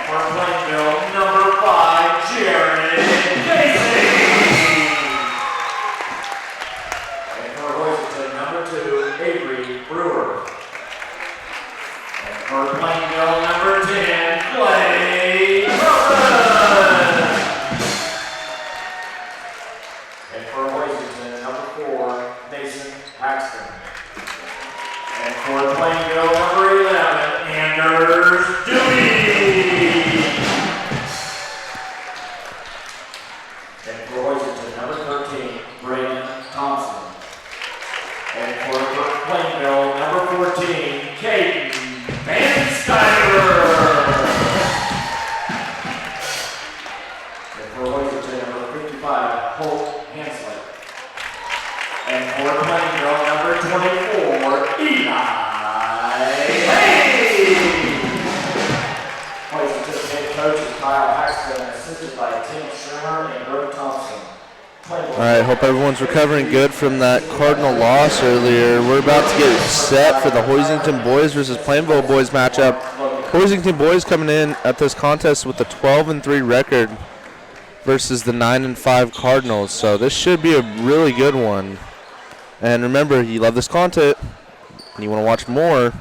for Plainville, number 5, Jared Casey. And for Hoisington, number 2, Avery Brewer. And for Plainville, number 10, Clay Wilson. And for Hoisington, number 4, Mason Paxton. And for Plainville, number 11, Anders Dewey. And for Hoisington, number 13, Brandon Thompson. And for Plainville, number 14, Caden Van Stuyver. And for Hoisington, number 55, Holt Hansler. And for Plainville, number 24, Eli Hayes. Hoisington head coach is Kyle Paxton, assisted by Tim Shermer and Brooke Thompson. All right, hope everyone's recovering good from that Cardinal loss earlier. We're about to get set for the Hoisington boys versus Plainville boys matchup. Hoisington boys coming in at this contest with a 12-3 record versus the 9-5 Cardinals. So this should be a really good one. And remember, you love this content and you want to watch more,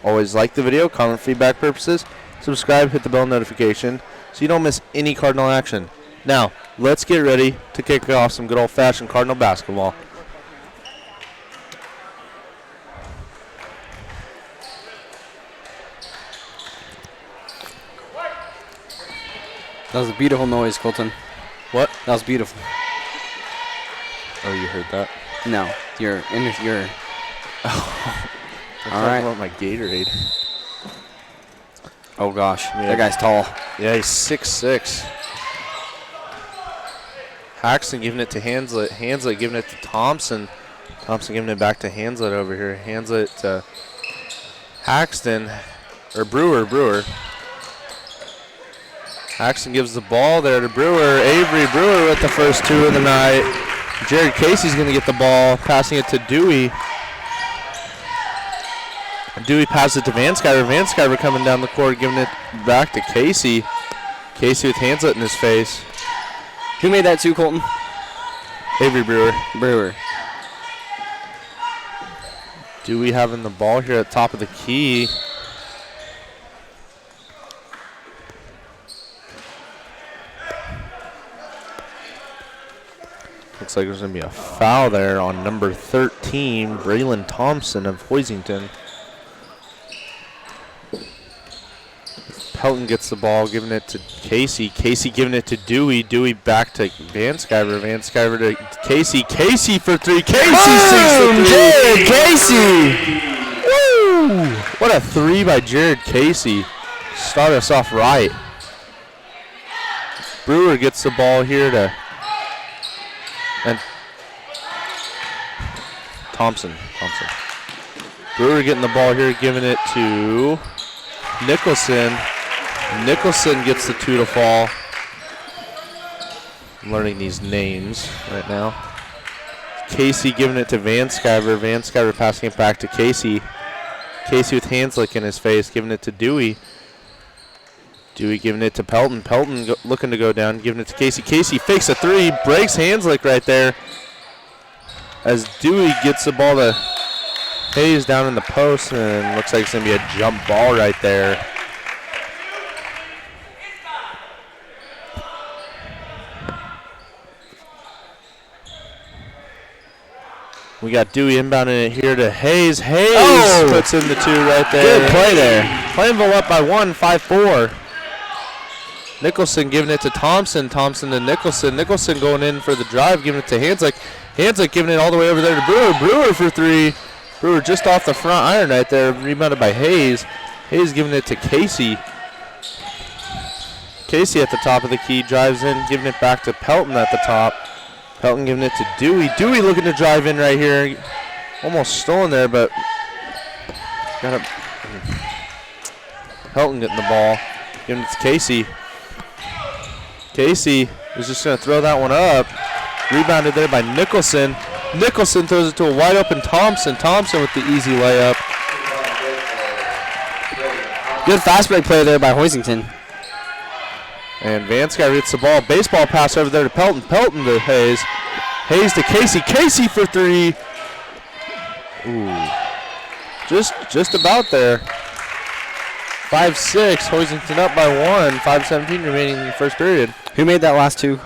always like the video, comment feedback purposes, subscribe, hit the bell notification so you don't miss any Cardinal action. Now, let's get ready to kick off some good old-fashioned Cardinal basketball. That was a beautiful noise, Colton. What? That was beautiful. Oh, you heard that? No, you're in your. Oh. All right. About my Gatorade. Oh gosh, Yeah. that guy's tall. Yeah, he's 6'6". Haxton giving it to Hanslet. Hanslet giving it to Thompson. Thompson giving it back to Hanslet over here. Hanslet to Haxton, or Brewer. Haxton gives the ball there to Brewer. Avery Brewer with the first 2 of the night. Jared Casey's going to get the ball, passing it to Dewey. Dewey passes it to Van Skyver. Van Skyver coming down the court, giving it back to Casey. Casey with Hanslet in his face. Who made that 2, Colton? Avery Brewer. Dewey having the ball here at the top of the key. Looks like there's going to be a foul there on number 13, Braylon Thompson of Hoisington. Pelton gets the ball, giving it to Casey. Casey giving it to Dewey. Dewey back to Van Skyver. Van Skyver to Casey. Casey for 3. Casey 6 for 3. Jared Casey! Woo! What a 3 by Jared Casey. Start us off right. Brewer gets the ball here to and Thompson. Brewer getting the ball here, giving it to Nicholson. Nicholson gets the 2 to fall. I'm learning these names right now. Casey giving it to Van Skyver. Van Skyver passing it back to Casey. Casey with Hanslick in his face, giving it to Dewey. Dewey giving it to Pelton. Pelton looking to go down, giving it to Casey. Casey fakes a 3, breaks Hanslick right there. As Dewey gets the ball to Hayes down in the post, and looks like it's going to be a jump ball right there. We got Dewey inbounding it here to Hayes. Hayes puts in the 2 right there. Good play there. Plainville up by 1, 5-4. Nicholson giving it to Thompson. Thompson to Nicholson. Nicholson going in for the drive, giving it to Hanslick. Hanslick giving it all the way over there to Brewer. Brewer for 3. Brewer just off the front iron right there, rebounded by Hayes. Hayes giving it to Casey. Casey at the top of the key, drives in, giving it back to Pelton at the top. Pelton giving it to Dewey. Dewey looking to drive in right here. Almost stolen there, but got a Pelton getting the ball, giving it to Casey. Casey is just going to throw that one up. Rebounded there by Nicholson. Nicholson throws it to a wide open Thompson. Thompson with the easy layup. Good fast break play there by Hoisington. And Vanscoy gets the ball. Baseball pass over there to Pelton. Pelton to Hayes. Hayes to Casey. Casey for 3. Ooh. Just about there. 5-6. Hoisington up by 1. 5:17 remaining in the first period. Who made that last 2?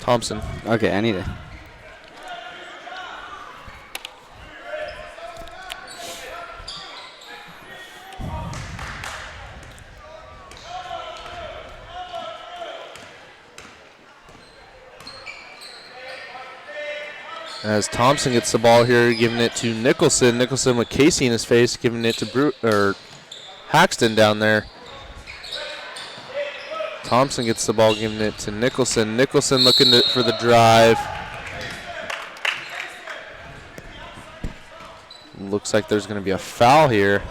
Thompson. Okay, I need it. As Thompson gets the ball here, giving it to Nicholson. Nicholson with Casey in his face, giving it to Haxton down there. Thompson gets the ball, giving it to Nicholson. Nicholson looking for the drive. Looks like there's going to be a foul here.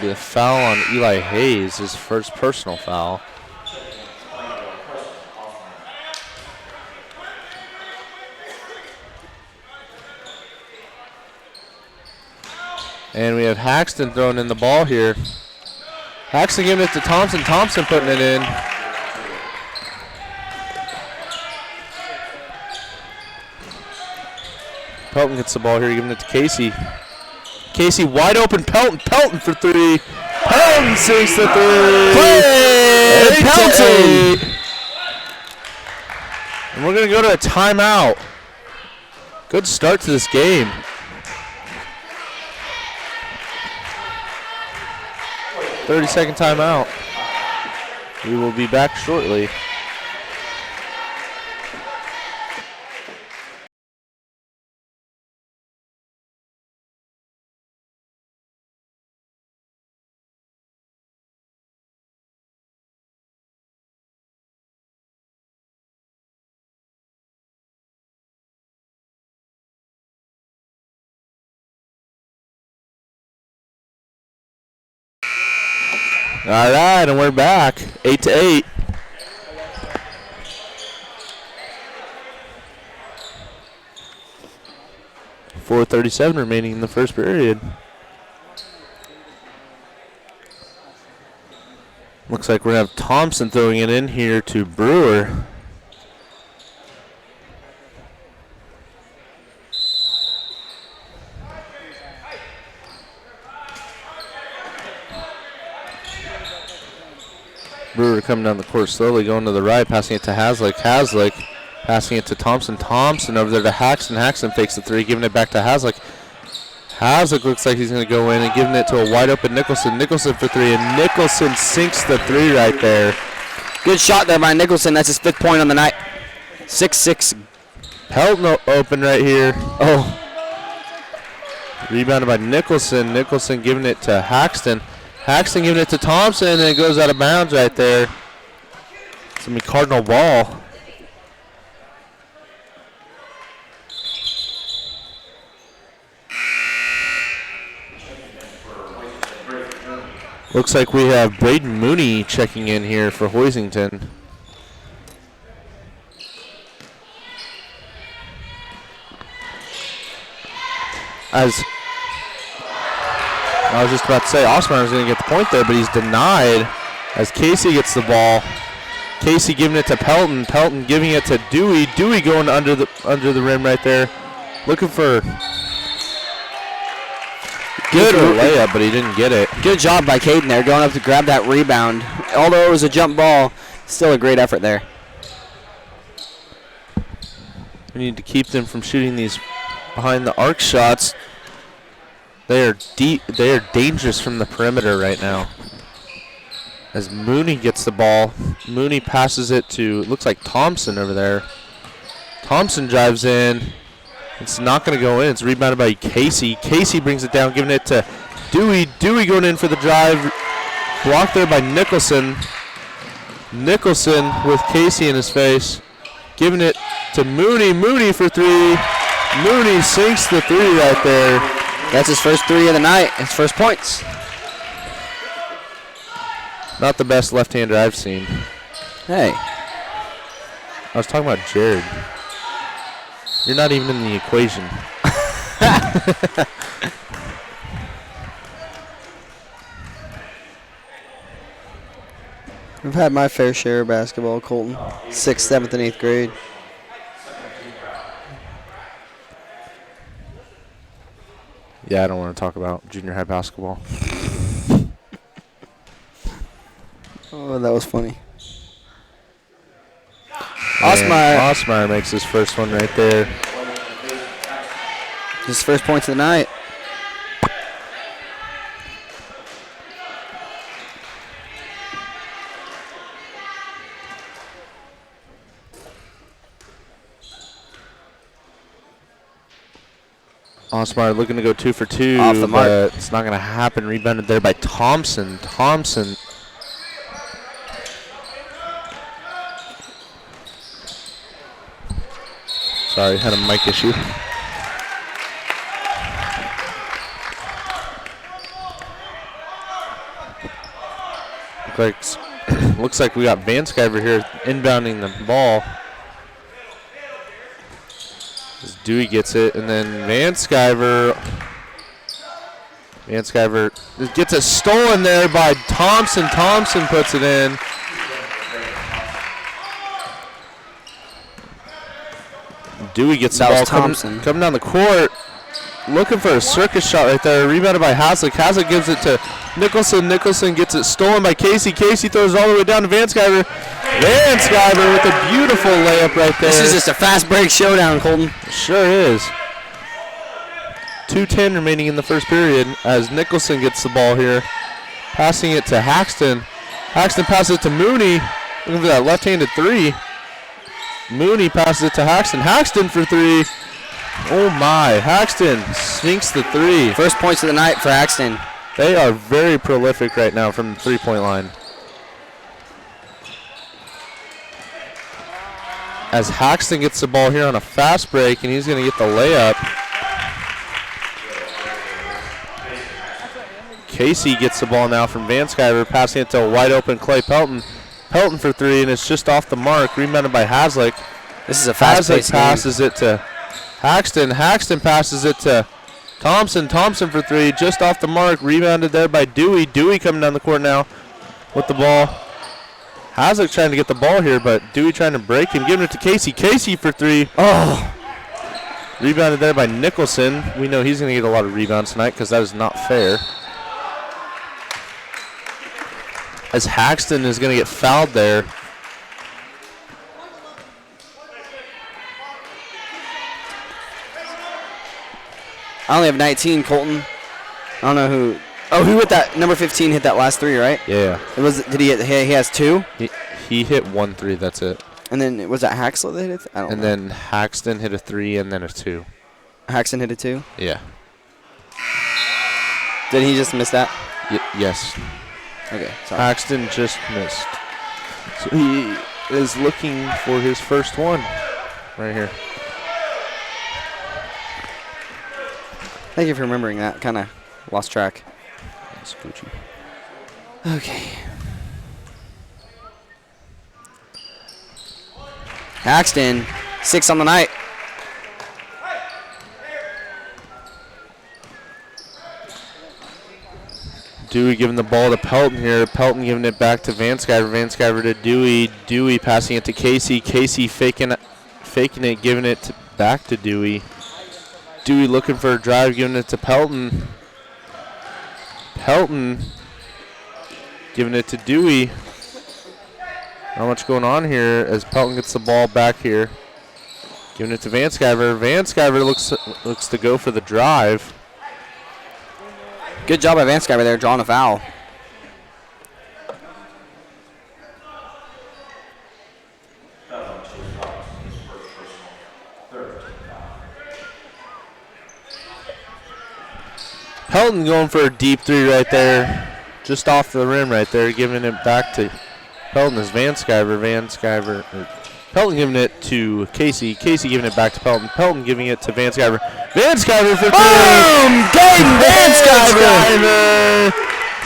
Be a foul on Eli Hayes, his first personal foul. And we have Haxton throwing in the ball here. Haxton giving it to Thompson. Thompson putting it in. Pelton gets the ball here, giving it to Casey. Casey wide open. Pelton. Pelton for 3. Pelton sinks the 3. Play! Pelton! And we're going to go to a timeout. Good start to this game. Thirty-second timeout. We will be back shortly. All right, and we're back. 8-8. .437 remaining in the first period. Looks like we're going to have Thompson throwing it in here to Brewer. Brewer coming down the court slowly, going to the right, passing it to Haslick. Haslick passing it to Thompson. Thompson over there to Haxton. Haxton fakes the 3, giving it back to Haslick. Haslick looks like he's going to go in and giving it to a wide open Nicholson. Nicholson for 3, and Nicholson sinks the 3 right there. Good shot there by Nicholson. That's his 5th point on the night. 6-6. Pelton open right here. Oh. Rebounded by Nicholson. Nicholson giving it to Haxton. Haxton giving it to Thompson, and it goes out of bounds right there. It's going to be Cardinal ball. Looks like we have Braden Mooney checking in here for Hoisington. As I was just about to say, Osman was going to get the point there, but he's denied as Casey gets the ball. Casey giving it to Pelton. Pelton giving it to Dewey. Dewey going under the rim right there. Looking for good layup, but he didn't get it. Good job by Caden there, going up to grab that rebound. Although it was a jump ball, still a great effort there. We need to keep them from shooting these behind the arc shots. They are deep. They are dangerous from the perimeter right now. As Mooney gets the ball, Mooney passes it to, looks like Thompson over there. Thompson drives in. It's not going to go in. It's rebounded by Casey. Casey brings it down, giving it to Dewey. Dewey going in for the drive. Blocked there by Nicholson. Nicholson with Casey in his face. Giving it to Mooney. Mooney for 3. Mooney sinks the 3 right there. That's his first 3 of the night, his first points. Not the best left-hander I've seen. Hey. I was talking about Jared. You're not even in the equation. I've had my fair share of basketball, Colton. 6th, 7th, and 8th grade. Yeah, I don't want to talk about junior high basketball. Oh, that was funny. And Osmeyer makes his first one right there. His first points of the night. Osmeyer looking to go 2 for 2, Off the mark. but it's not going to happen. Rebounded there by Thompson. Sorry, had a mic issue. Looks like we got Vanskyver here inbounding the ball. As Dewey gets it, and then Vanskyver gets it stolen there by Thompson. Thompson puts it in. Dewey gets the ball coming down the court. Looking for a circus shot right there. Rebounded by Haslick. Haslick gives it to Nicholson. Nicholson gets it stolen by Casey. Casey throws it all the way down to Vanskyver. Vanskyver with a beautiful layup right there. This is just a fast break showdown, Colton. Sure is. 2:10 remaining in the first period as Nicholson gets the ball here. Passing it to Haxton. Haxton passes it to Mooney. Looking for that left-handed three. Mooney passes it to Haxton. Haxton for three. Oh my, Haxton sinks the three. First points of the night for Haxton. They are very prolific right now from the three-point line. As Haxton gets the ball here on a fast break, and he's going to get the layup. Casey gets the ball now from Vanskyver, passing it to a wide-open Clay Pelton. Pelton for three, and it's just off the mark, rebounded by Haslick. This is a fast-paced Haslick passes it to Haxton. Haxton passes it to Thompson. Thompson for three, just off the mark, rebounded there by Dewey. Dewey coming down the court now with the ball. Haslick trying to get the ball here, but Dewey trying to break him, giving it to Casey. Casey for three. Oh! Rebounded there by Nicholson. We know he's going to get a lot of rebounds tonight because that is not fair. As Haxton is going to get fouled there. I only have 19, Colton. I don't know who. Oh, who hit that? Number 15 hit that last three, right? Yeah. Did he hit? He has two? He hit 1 3, that's it. And then was that Haxlett that hit it? I don't know. And then Haxton hit a 3 and then a 2. Haxton hit a 2? Yeah. Did he just miss that? Yes. Okay, sorry. Haxton just missed. So he is looking for his first one right here. Thank you for remembering that. Kind of lost track. Okay. Haxton, 6 on the night. Dewey giving the ball to Pelton here. Pelton giving it back to Vanskyver. Vanskyver to Dewey. Dewey passing it to Casey. Casey faking it, giving it back to Dewey. Dewey looking for a drive, giving it to Pelton. Pelton giving it to Dewey. Not much going on here as Pelton gets the ball back here. Giving it to Vanskyver. Vanskyver looks to go for the drive. Good job by Vanskyver there, drawing a foul. Pelton going for a deep three right there. Just off the rim right there, giving it back to Pelton as Vanskyver. Pelton giving it to Casey. Casey giving it back to Pelton. Pelton giving it to Vanskyver. Vanskyver for three. Boom! Dayton Vanskyver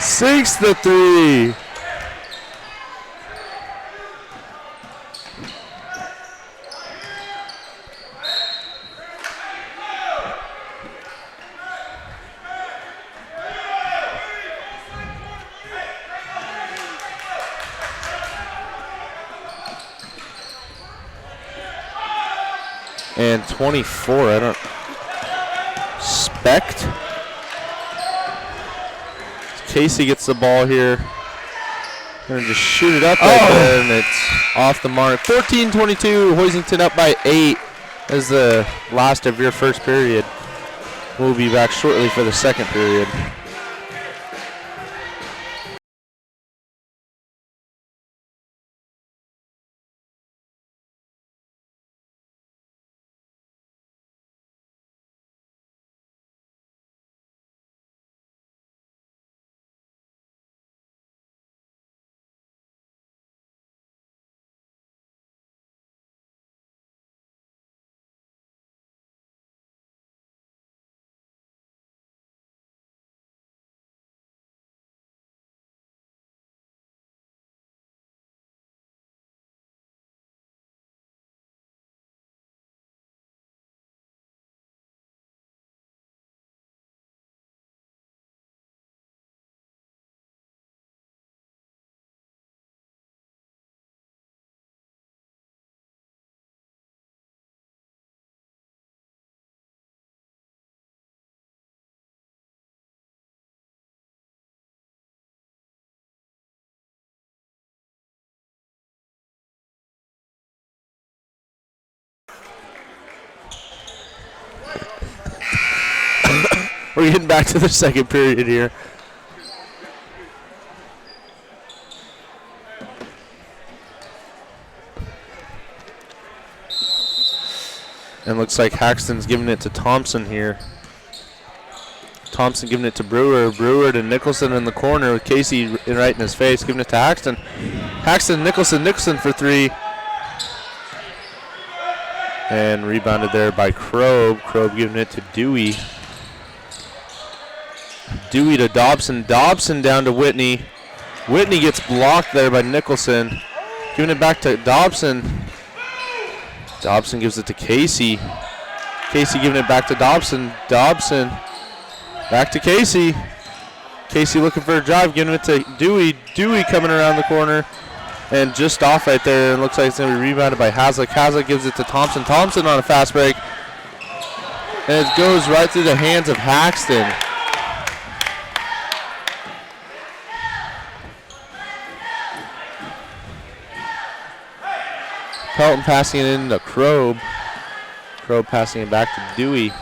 sinks the three. and 24. I don't. Specht. Casey gets the ball here. Gonna just shoot it up right there, and it's off the mark. 14-22. Hoisington up by 8 as the last of your first period. We'll be back shortly for the second period. We're getting back to the second period here. And looks like Haxton's giving it to Thompson here. Thompson giving it to Brewer. Brewer to Nicholson in the corner with Casey right in his face, giving it to Haxton. Haxton, Nicholson for 3. And rebounded there by Krob. Krob giving it to Dewey. Dewey to Dobson. Dobson down to Whitney. Whitney gets blocked there by Nicholson. Giving it back to Dobson. Dobson gives it to Casey. Casey giving it back to Dobson. Dobson back to Casey. Casey looking for a drive, giving it to Dewey. Dewey coming around the corner and just off right there. It looks like it's going to be rebounded by Haslick. Haslick gives it to Thompson. Thompson on a fast break. And it goes right through the hands of Haxton. Pelton passing it in to Krob. Krob passing it back to Dewey.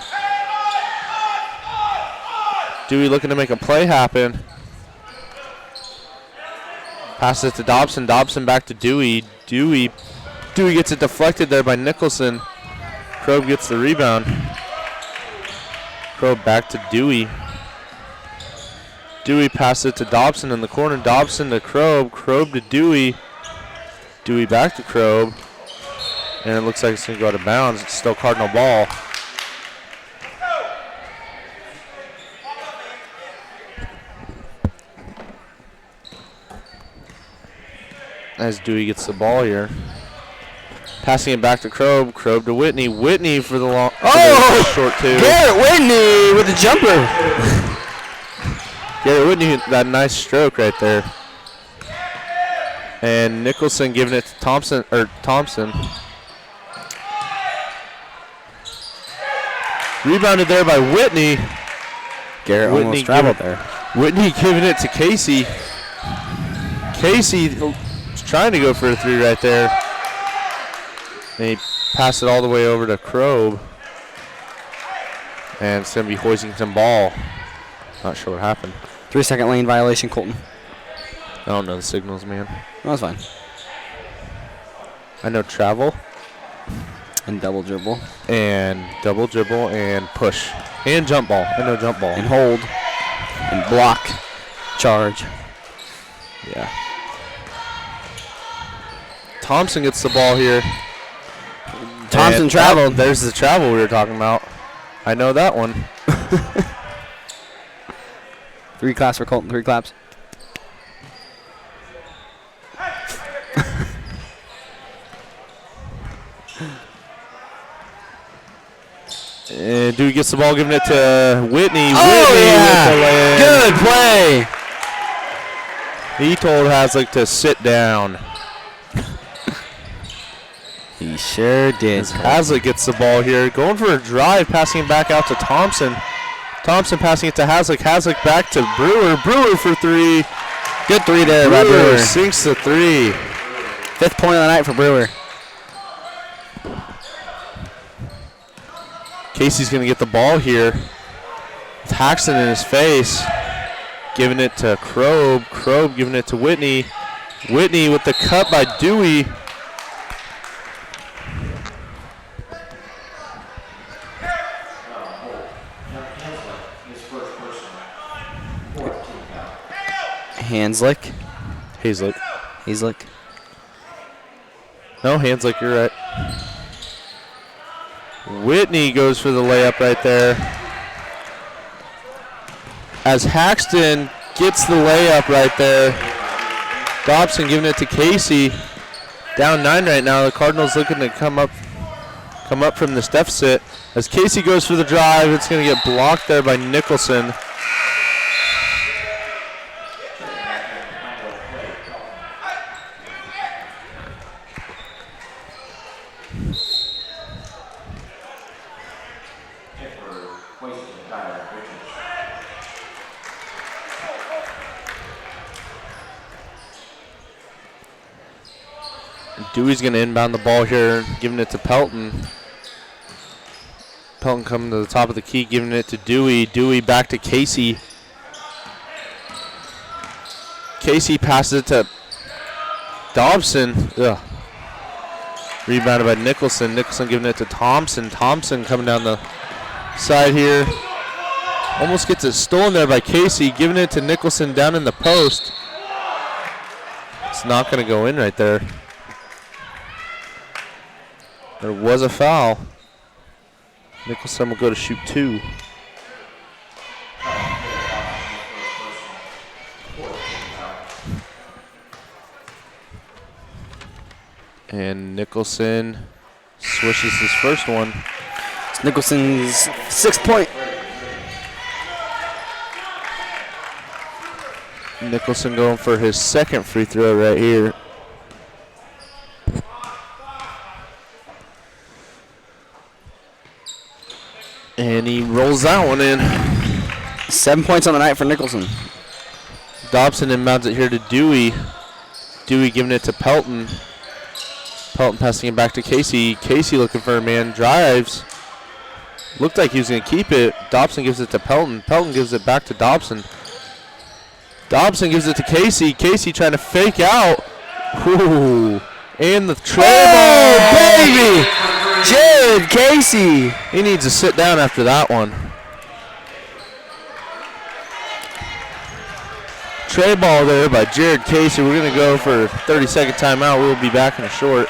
Dewey looking to make a play happen. Passes it to Dobson. Dobson back to Dewey. Dewey gets it deflected there by Nicholson. Krob gets the rebound. Krob back to Dewey. Dewey passes it to Dobson in the corner. Dobson to Krob. Krob to Dewey. Dewey back to Krob. And it looks like it's going to go out of bounds. It's still Cardinal ball. As Dewey gets the ball here. Passing it back to Krob. Krob to Whitney. Whitney for the long. Oh! Short 2. Garrett Whitney with the jumper. Garrett Whitney, that nice stroke right there. And Nicholson giving it to Thompson. Rebounded there by Whitney. Garrett almost traveled there. Whitney giving it to Casey. Casey trying to go for a 3 right there. And he passed it all the way over to Krob. And it's going to be Hoisington ball. Not sure what happened. 3-second lane violation, Colton. I don't know the signals, man. That's fine. I know travel. And double dribble. And double dribble and push. And jump ball. I know jump ball. And hold. And block. Charge. Yeah. Thompson gets the ball here. Thompson and traveled. There's the travel we were talking about. I know that one. 3 claps for Colton. 3 claps. Dewey gets the ball, giving it to Whitney. Oh, Whitney yeah. Good play. He told Haslick to sit down. He He sure did. As Hazlitt gets the ball here, going for a drive, passing it back out to Thompson. Thompson passing it to Hazlitt. Hazlitt back to Brewer. Brewer for three. Good three there by Brewer. Sinks the three. 5th point of the night for Brewer. Casey's going to get the ball here. With Haxton in his face. Giving it to Krob. Krob giving it to Whitney. Whitney with the cut by Dewey. Hanslick. Hazlick. No, Hanslick, you're right. Whitney goes for the layup right there. As Haxton gets the layup right there. Dobson giving it to Casey. Down 9 right now. The Cardinals looking to come up from this deficit. As Casey goes for the drive, it's going to get blocked there by Nicholson. Dewey's going to inbound the ball here, giving it to Pelton. Pelton coming to the top of the key, giving it to Dewey. Dewey back to Casey. Casey passes it to Dobson. Ugh. Rebounded by Nicholson. Nicholson giving it to Thompson. Thompson coming down the side here. Almost gets it stolen there by Casey, giving it to Nicholson down in the post. It's not going to go in right there. There was a foul. Nicholson will go to shoot 2. And Nicholson swishes his first one. It's Nicholson's 6th point. Nicholson going for his 2nd free throw right here. And he rolls that one in. 7 points on the night for Nicholson. Dobson inbounds it here to Dewey. Dewey giving it to Pelton. Pelton passing it back to Casey. Casey looking for a man, drives. Looked like he was going to keep it. Dobson gives it to Pelton. Pelton gives it back to Dobson. Dobson gives it to Casey. Casey trying to fake out. Ooh. And the tray ball, baby! Jared Casey. He needs to sit down after that one. Tray ball there by Jared Casey. We're going to go for a 30-second timeout. We'll be back in a short.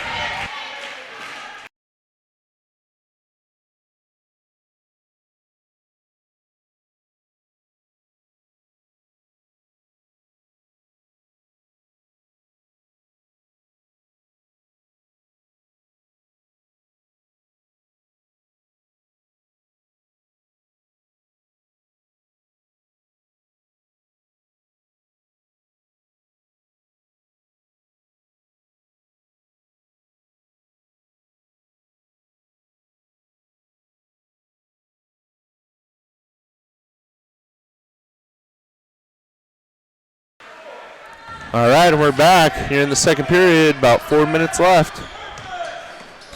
All right, and we're back here in the second period. About 4 minutes left.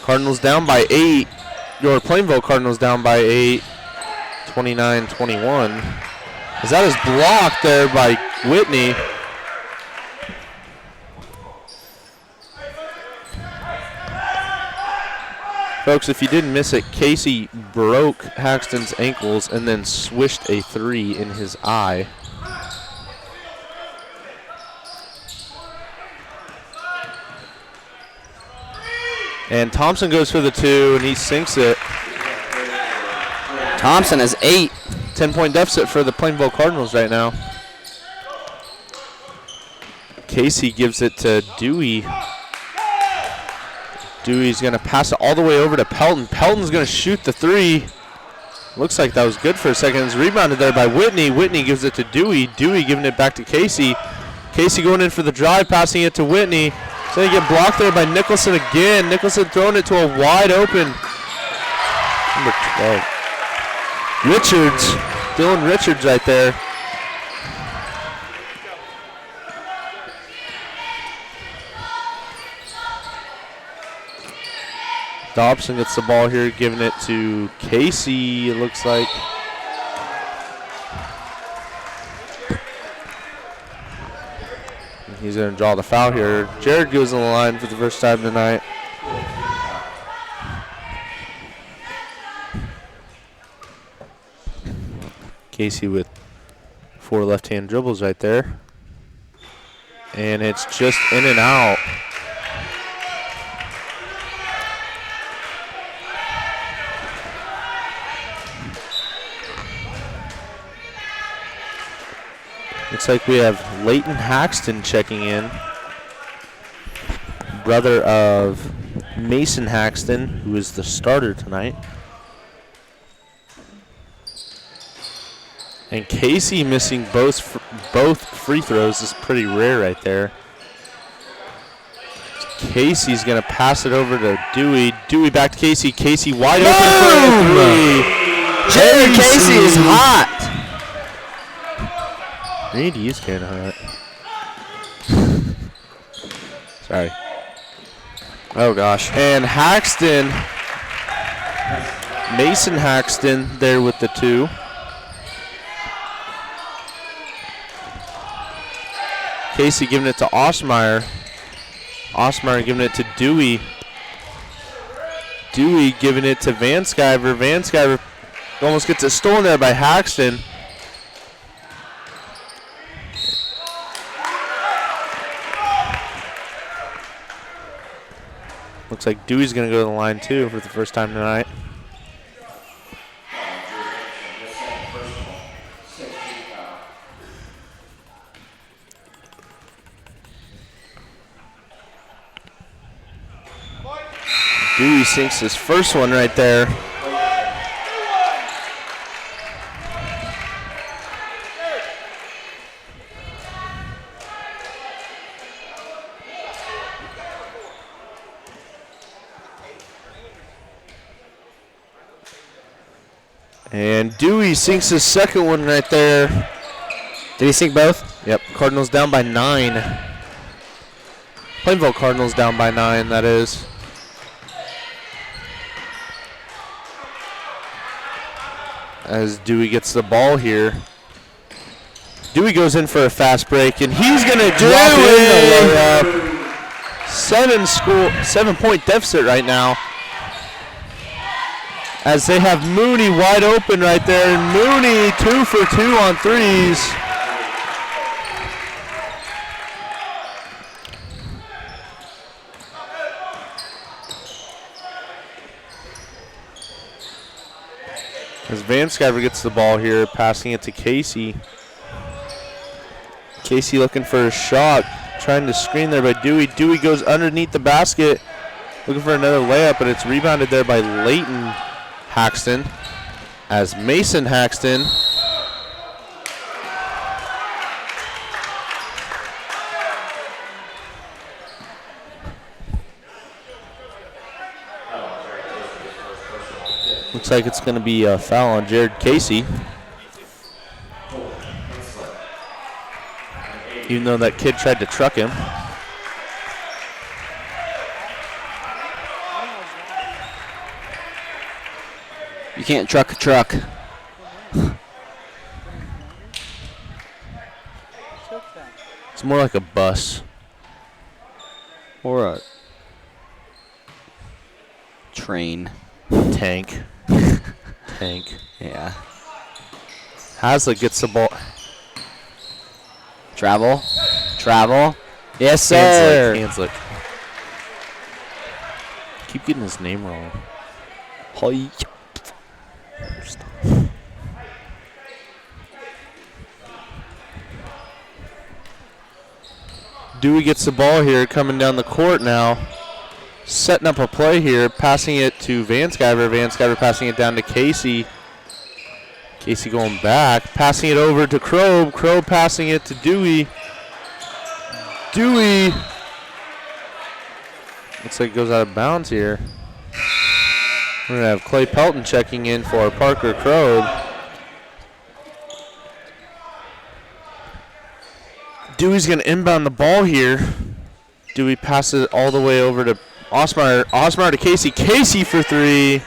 Cardinals down by 8. Your Plainville Cardinals down by 8. 29-21. As that is blocked there by Whitney. Folks, if you didn't miss it, Casey broke Haxton's ankles and then swished a 3 in his eye. And Thompson goes for the 2, and he sinks it. Thompson has 8. 10-point deficit for the Plainville Cardinals right now. Casey gives it to Dewey. Dewey's going to pass it all the way over to Pelton. Pelton's going to shoot the 3. Looks like that was good for a second. It's rebounded there by Whitney. Whitney gives it to Dewey. Dewey giving it back to Casey. Casey going in for the drive, passing it to Whitney. So they get blocked there by Nicholson again. Nicholson throwing it to a wide open number 12. Richards, Dylan Richards right there. Dobson gets the ball here, giving it to Casey, it looks like. He's going to draw the foul here. Jared goes on the line for the first time tonight. Casey with 4 left-hand dribbles right there. And it's just in and out. Looks like we have Leighton Haxton checking in. Brother of Mason Haxton, who is the starter tonight. And Casey missing both free throws is pretty rare right there. Casey's going to pass it over to Dewey. Dewey back to Casey. Casey wide open for a 3. Jared Casey is hot. Randy is kind of hot. Sorry. Oh, gosh. And Haxton, Mason Haxton there with the 2. Casey giving it to Osmeyer. Osmeyer giving it to Dewey. Dewey giving it to Van Sciver. Van Sciver almost gets it stolen there by Haxton. Looks like Dewey's going to go to the line too for the first time tonight. Dewey sinks his first one right there. And Dewey sinks his second one right there. Did he sink both? Yep, Cardinals down by 9. Plainville Cardinals down by 9, that is. As Dewey gets the ball here. Dewey goes in for a fast break, and he's going to drop in the layup. 7-point deficit right now. As they have Mooney wide open right there. And Mooney 2 for 2 on threes. As Van Sciver gets the ball here, passing it to Casey. Casey looking for a shot, trying to screen there by Dewey. Dewey goes underneath the basket, looking for another layup, but it's rebounded there by Leighton Haxton. As Mason Haxton looks like it's going to be a foul on Jared Casey. Even though that kid tried to truck him. You can't truck a truck. It's more like a bus. Or a train. Tank. Tank. Yeah. Haslett gets the ball. Travel. Travel. Yes, sir. Hanslick. Keep getting his name wrong. Hi. Dewey gets the ball here, coming down the court now. Setting up a play here, passing it to Van Sciver. Van Sciver passing it down to Casey. Casey going back, passing it over to Crow. Crow passing it to Dewey. Dewey Looks like it goes out of bounds here. We're going to have Clay Pelton checking in for Parker Crow. Dewey's going to inbound the ball here. Dewey passes it all the way over to Osmeyer. Osmeyer to Casey. Casey for three.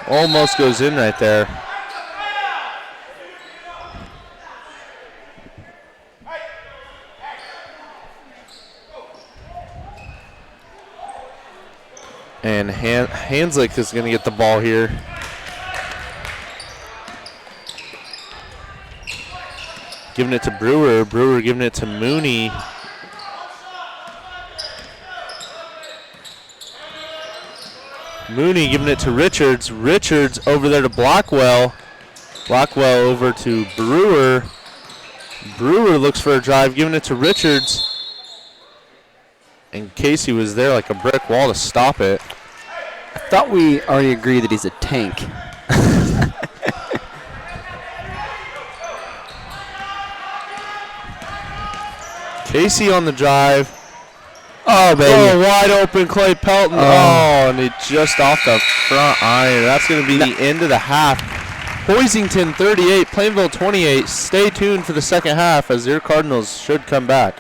Almost goes in right there. And Hanslick is going to get the ball here. Giving it to Brewer. Brewer giving it to Mooney. Mooney giving it to Richards. Richards over there to Blackwell. Blackwell over to Brewer. Brewer looks for a drive, giving it to Richards. And Casey was there like a brick wall to stop it. I thought we already agreed that he's a tank. Casey on the drive. Oh, baby. Oh, wide open Clay Pelton. Oh, and it just off the front iron. That's going to be the end of the half. Hoisington 38, Plainville 28. Stay tuned for the second half as your Cardinals should come back.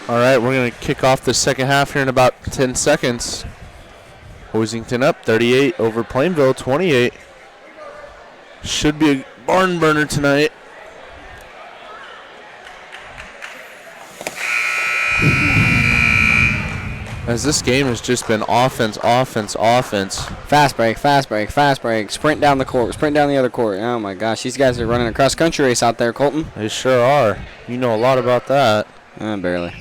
All right, we're going to kick off the second half here in about 10 seconds. Hoisington up 38 over Plainville 28. Should be a barn burner tonight. As this game has just been offense, offense, offense. Fast break, fast break, fast break. Sprint down the court, sprint down the other court. Oh, my gosh. These guys are running a cross-country race out there, Colton. They sure are. You know a lot about that. Barely.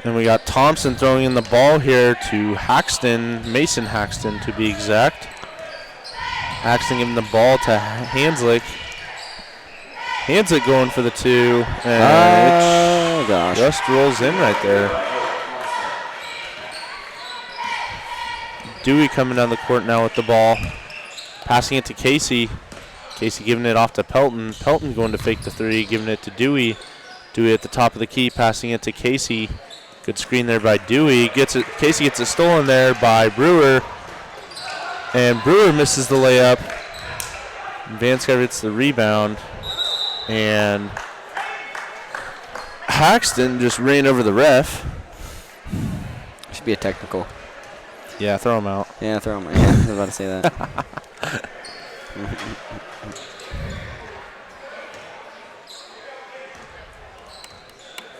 And we got Thompson throwing in the ball here to Haxton, Mason Haxton to be exact. Haxton giving the ball to Hanslick. Hanslick going for the 2, and it just rolls in right there. Dewey coming down the court now with the ball. Passing it to Casey. Casey giving it off to Pelton. Pelton going to fake the 3, giving it to Dewey. Dewey at the top of the key, passing it to Casey. Good screen there by Dewey. Casey gets it stolen there by Brewer. And Brewer misses the layup. Vansky gets the rebound. And Haxton just ran over the ref. Should be a technical. Yeah, throw him out. Yeah, throw him out. Yeah, I was about to say that.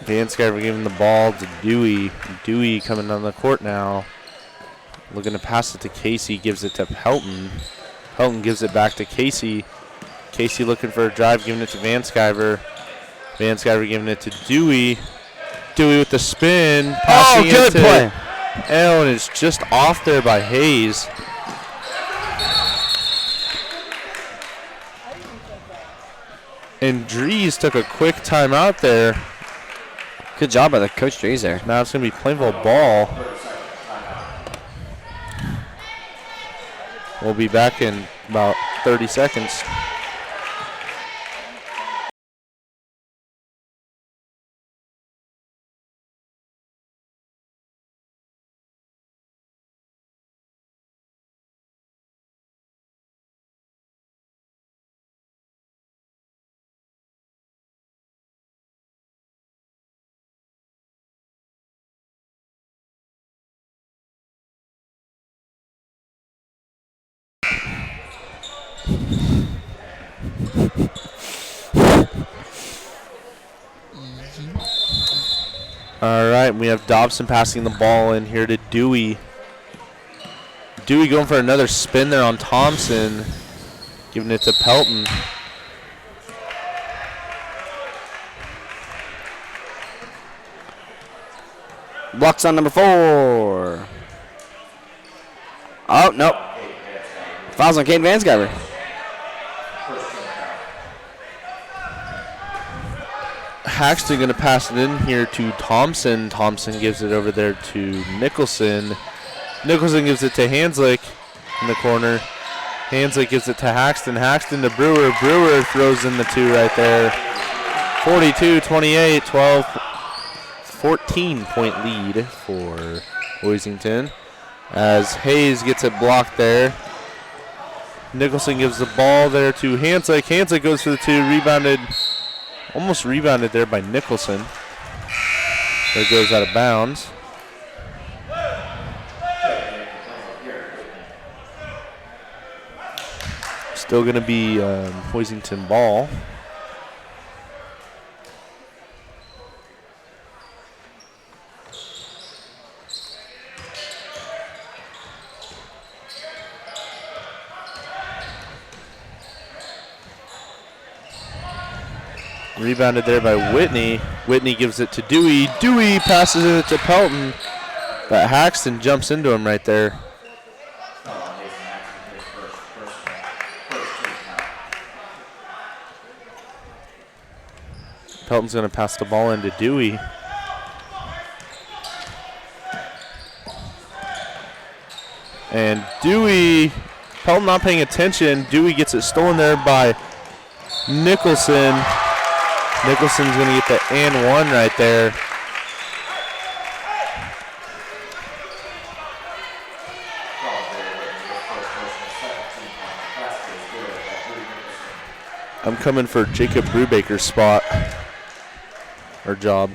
Vansky giving the ball to Dewey. Dewey coming down the court now. Looking to pass it to Casey. Gives it to Pelton. Pelton gives it back to Casey. Casey looking for a drive, giving it to Vanskyver. Vanskyver giving it to Dewey. Dewey with the spin. Passing good play. And it's just off there by Hayes. And Dries took a quick timeout there. Good job by the coach Dries there. Now it's going to be Plainville ball. We'll be back in about 30 seconds. All right, we have Dobson passing the ball in here to Dewey. Dewey going for another spin there on Thompson, giving it to Pelton. Blocks on number 4. Oh, nope. Fouls on Caden Vanskyver. Haxton going to pass it in here to Thompson. Thompson gives it over there to Nicholson. Nicholson gives it to Hanslick in the corner. Hanslick gives it to Haxton. Haxton to Brewer. Brewer throws in the 2 right there. 42-28, 14-point lead for Hoisington as Hayes gets it blocked there. Nicholson gives the ball there to Hanslick. Hanslick goes for the 2, rebounded. Almost rebounded there by Nicholson. There goes out of bounds. Still going to be Hoisington ball. Rebounded there by Whitney. Whitney gives it to Dewey. Dewey passes it to Pelton, but Haxton jumps into him right there. Pelton's going to pass the ball into Dewey. And Dewey, Pelton not paying attention. Dewey gets it stolen there by Nicholson. Nicholson's going to get the and 1 right there. I'm coming for Jacob Brubaker's spot or job.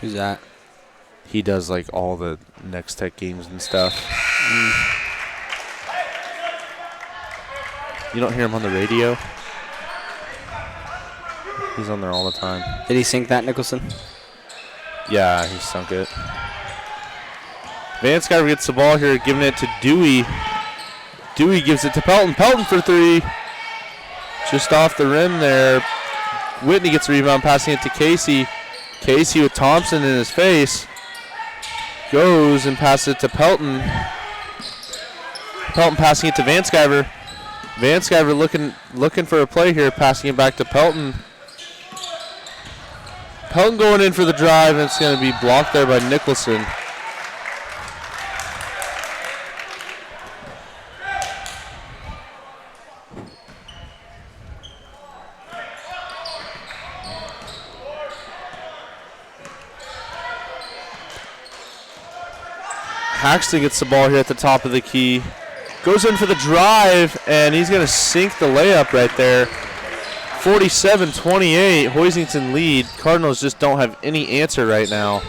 Who's that? He does like all the Next Tech games and stuff. You don't hear him on the radio? He's on there all the time. Did he sink that, Nicholson? Yeah, he sunk it. Van Skyver gets the ball here, giving it to Dewey. Dewey gives it to Pelton. Pelton for three. Just off the rim there. Whitney gets the rebound, passing it to Casey. Casey with Thompson in his face. Goes and passes it to Pelton. Pelton passing it to Van Skyver. Van Skyver looking for a play here, passing it back to Pelton. Pelton going in for the drive, and it's going to be blocked there by Nicholson. Haxton gets the ball here at the top of the key. Goes in for the drive, and he's going to sink the layup right there. 47-28, Hoisington lead. Cardinals just don't have any answer right now.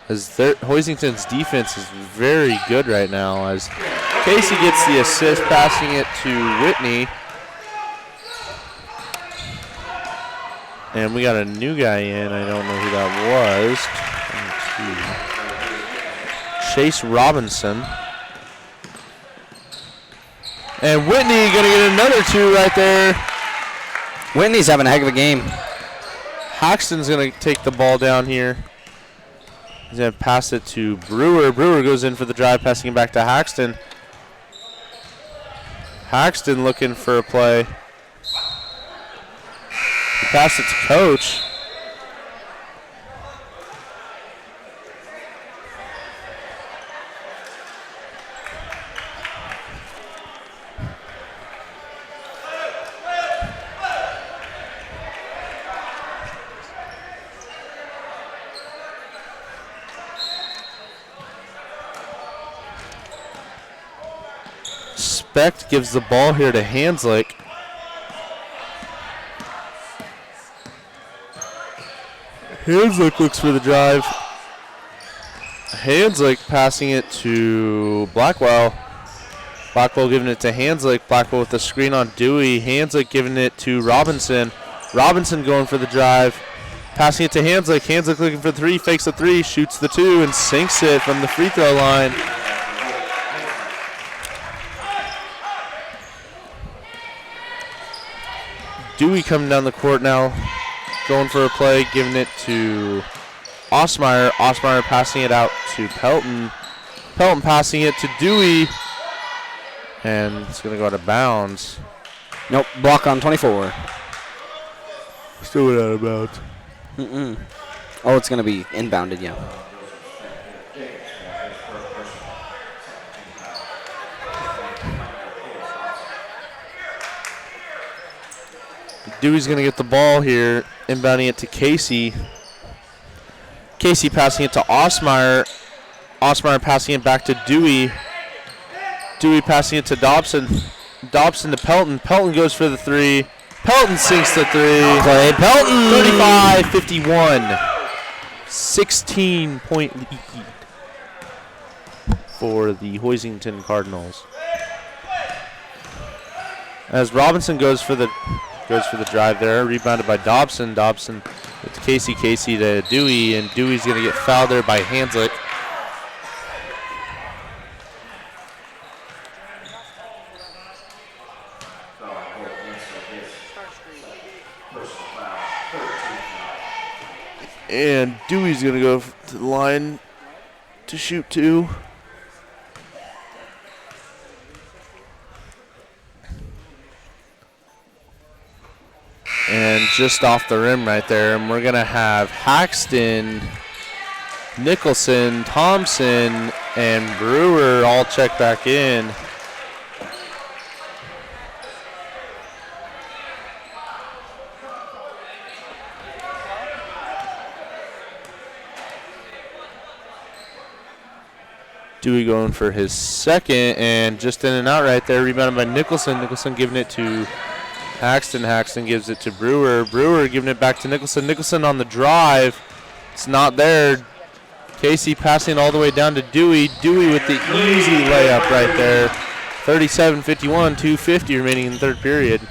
As Hoisington's defense is very good right now, as Casey gets the assist, passing it to Whitney. And we got a new guy in. I don't know who that was. Chase Robinson. And Whitney going to get another two right there. Whitney's having a heck of a game. Haxton's going to take the ball down here. He's going to pass it to Brewer. Brewer goes in for the drive, passing it back to Haxton. Haxton looking for a play. He passed it to Coach. Specht gives the ball here to Hanslick. Hanslick looks for the drive. Hanslick passing it to Blackwell. Blackwell giving it to Hanslick. Blackwell with the screen on Dewey. Hanslick giving it to Robinson. Robinson going for the drive. Passing it to Hanslick. Hanslick looking for three. Fakes the three. Shoots the two and sinks it from the free throw line. Dewey coming down the court now, going for a play, giving it to Osmeyer. Osmeyer passing it out to Pelton. Pelton passing it to Dewey, and it's going to go out of bounds. Nope, block on 24. Still went out of bounds. Oh, it's going to be inbounded, yeah. Dewey's going to get the ball here, inbounding it to Casey. Casey passing it to Osmeyer. Osmeyer passing it back to Dewey. Dewey passing it to Dobson. Dobson to Pelton. Pelton goes for the three. Pelton sinks the three. Play Pelton. 35-51. 16-point lead for the Hoisington Cardinals. As Robinson goes for the drive there, rebounded by Dobson. Dobson with Casey. Casey to Dewey, and Dewey's going to get fouled there by Hanslick. And Dewey's going to go to the line to shoot two. And just off the rim right there. And we're going to have Haxton, Nicholson, Thompson, and Brewer all check back in. Dewey going for his second, and just in and out right there. Rebounded by Nicholson. Nicholson giving it to Haxton. Haxton gives it to Brewer. Brewer giving it back to Nicholson. Nicholson on the drive. It's not there. Casey passing all the way down to Dewey. Dewey with the easy layup right there. 37-51, 2:50 remaining in the third period.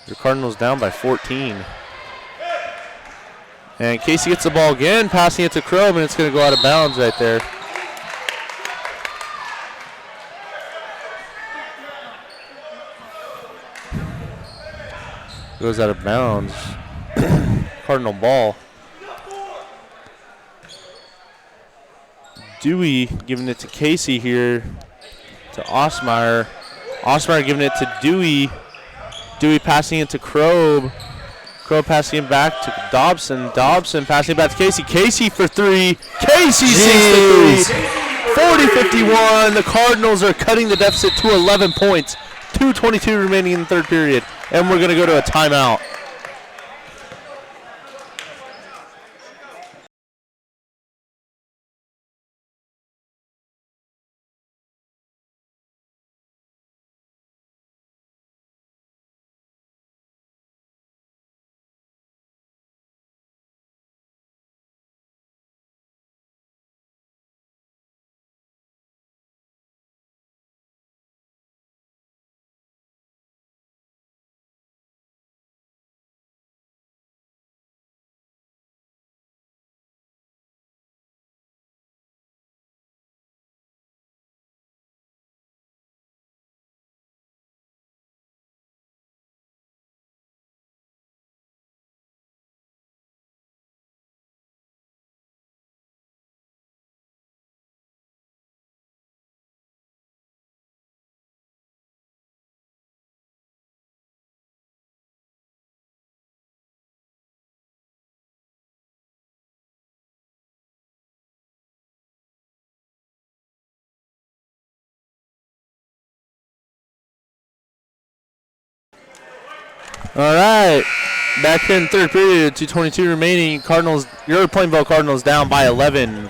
The Cardinals down by 14. And Casey gets the ball again, passing it to Krob, and it's going to go out of bounds right there. Goes out of bounds. Cardinal ball. Dewey giving it to Casey here to Osmeyer. Osmeyer giving it to Dewey. Dewey passing it to Krob. Krob passing it back to Dobson. Dobson passing it back to Casey. Casey for three. Casey sinks the three. 40-51. The Cardinals are cutting the deficit to 11 points. 2:22 remaining in the third period. And we're going to go to a timeout. All right, back here in third period, 2:22 remaining. Cardinals, your Plainville Cardinals down by 11.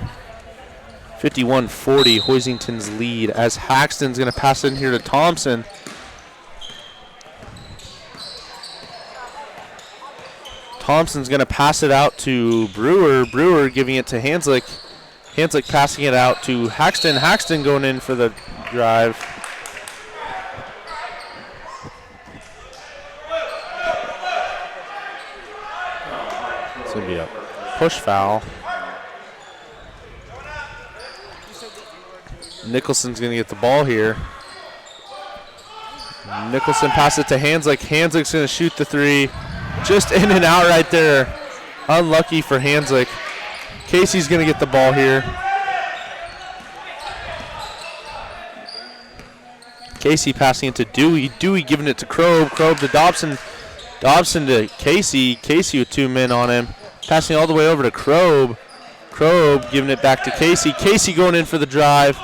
51-40, Hoisington's lead as Haxton's going to pass it in here to Thompson. Thompson's going to pass it out to Brewer. Brewer giving it to Hanslick. Hanslick passing it out to Haxton. Haxton going in for the drive. It's going to be a push foul. Nicholson's going to get the ball here. Nicholson passes it to Hanslick. Hanslick's going to shoot the three. Just in and out right there. Unlucky for Hanslick. Casey's going to get the ball here. Casey passing it to Dewey. Dewey giving it to Krob. Krob to Dobson. Dobson to Casey. Casey with 2 men on him. Passing all the way over to Krob. Krob giving it back to Casey. Casey going in for the drive.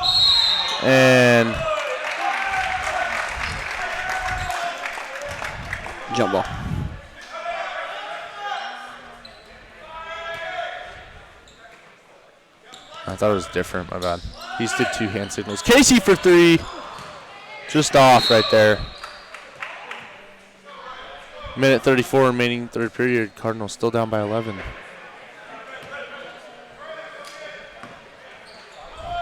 And jump ball. I thought it was different, my bad. He's did 2 hand signals. Casey for 3. Just off right there. Minute 34 remaining third period. Cardinals still down by 11.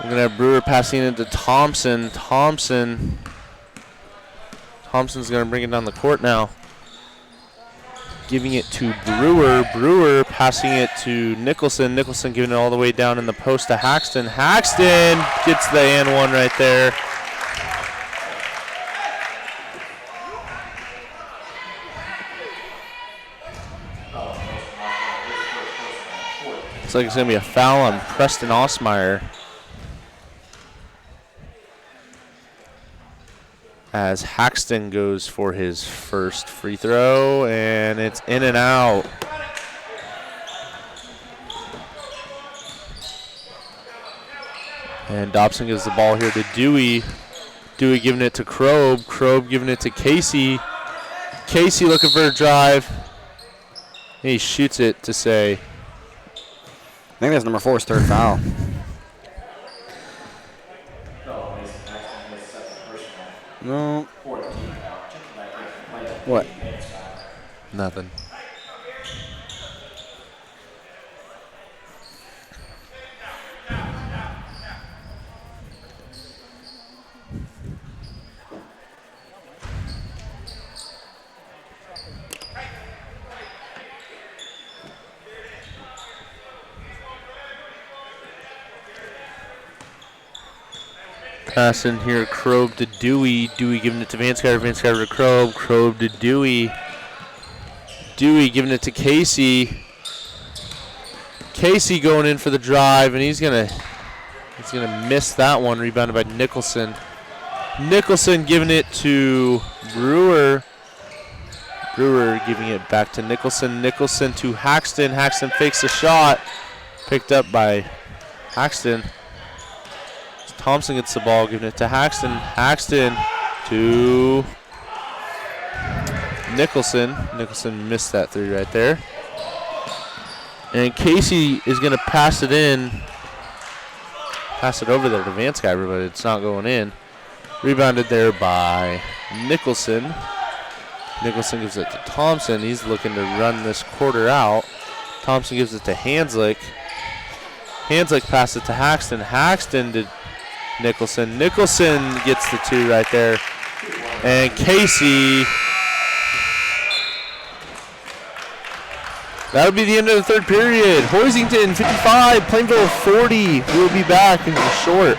We're going to have Brewer passing it to Thompson. Thompson's going to bring it down the court now. Giving it to Brewer. Brewer passing it to Nicholson. Nicholson giving it all the way down in the post to Haxton. Haxton gets the and one right there. Looks like it's going to be a foul on Preston Osmeyer. As Haxton goes for his first free throw, and it's in and out. And Dobson gives the ball here to Dewey. Dewey giving it to Krob. Krob giving it to Casey. Casey looking for a drive. He shoots it to say. I think that's number 4's third foul. Nothing. Pass in here, Krobe to Dewey. Dewey giving it to Vanskyver. Vanskyver to Krobe. Krobe to Dewey. Dewey giving it to Casey. Casey going in for the drive, and he's gonna miss that one. Rebounded by Nicholson. Nicholson giving it to Brewer. Brewer giving it back to Nicholson. Nicholson to Haxton. Haxton fakes the shot. Picked up by Haxton. Thompson gets the ball, giving it to Haxton. Haxton to Nicholson. Nicholson missed that three right there. And Casey is going to pass it in. Pass it over there to Vanskyver, but it's not going in. Rebounded there by Nicholson. Nicholson gives it to Thompson. He's looking to run this quarter out. Thompson gives it to Hanslick. Hanslick passes it to Haxton. Haxton to Nicholson. Nicholson gets the two right there. And Casey. That'll be the end of the third period. Hoisington 55, Plainville 40. We'll be back in the short.